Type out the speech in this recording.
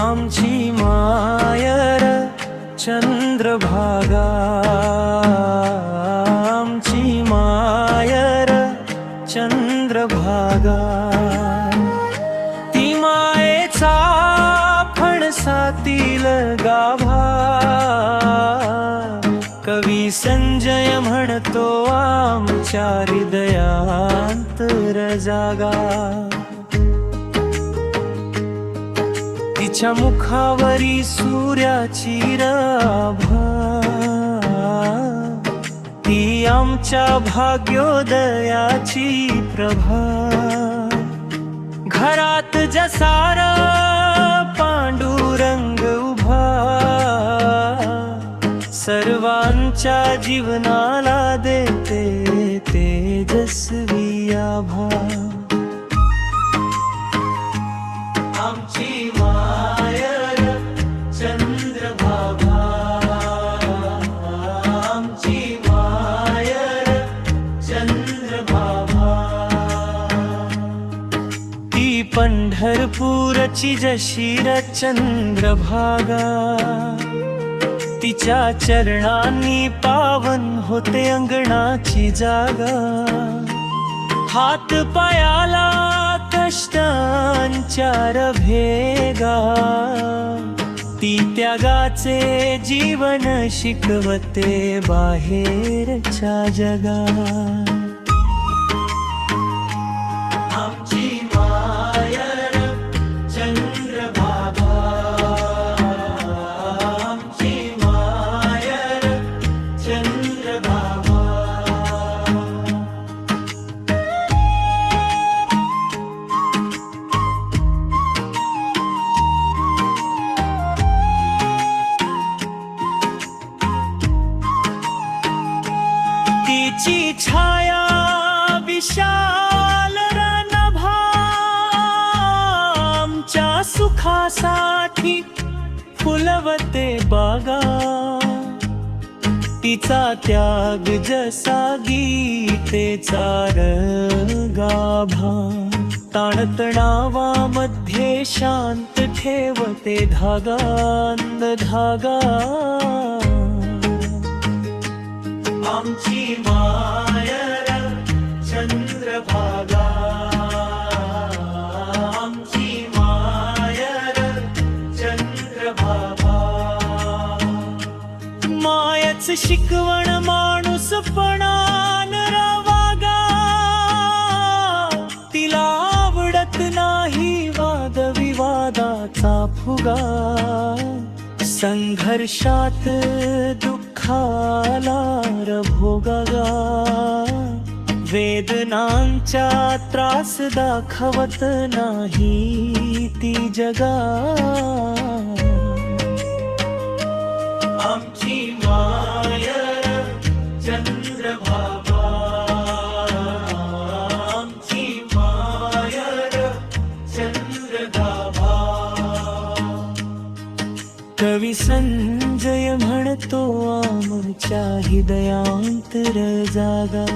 आमची मायर चंद्रभागा, आमची मायर चंद्रभागा, ती मायेचा फणसातील गाभा. कवी संजय म्हणतो आमच्या हृदयांतर जागा. तिच्या मुखावरी सूर्याची आभा, ती आमच्या भाग्योदयाची प्रभा. घरात जसार पांडुरंग उभा, सर्वांच्या जीवनाला देते तेजस्वी आभा. आमची मायर चंद्रभागा, आमची मायर चंद्रभागा. ती पंढरपूरची जशी चंद्रभागा, तिच्या चरणांनी पावन होते अंगणाची जागा. हात पायाला कष्टांच्या भेगा, ती त्यागाचे जीवन शिकवते बाहेरच्या जगा. आमची मायर चंद्रभागा, आमची मायर चंद्रभागा. तिची छाया विशाल नभा, आमच्या सुखासाठी फुलवते बागा. तिचा त्याग जसा गीतेचा गाभा, ताणतणावामध्ये शांत ठेवते धागांद धागा. आमची मायर चंद्रभागा, आमची मायर चंद्रभागा. मायच शिकवण माणूसपणान वागा, तिला आवडत नाही वादविवादाचा फुगा. संघर्षात दुःखाला भोगागा, वेदनांच्या त्रास दाखवत नाही ती जगा. आमची मायर चंद्रभागा, आमची मायर चंद्रभागा. कवी संजय म्हणतो आमच्या हृदयांतर जागा.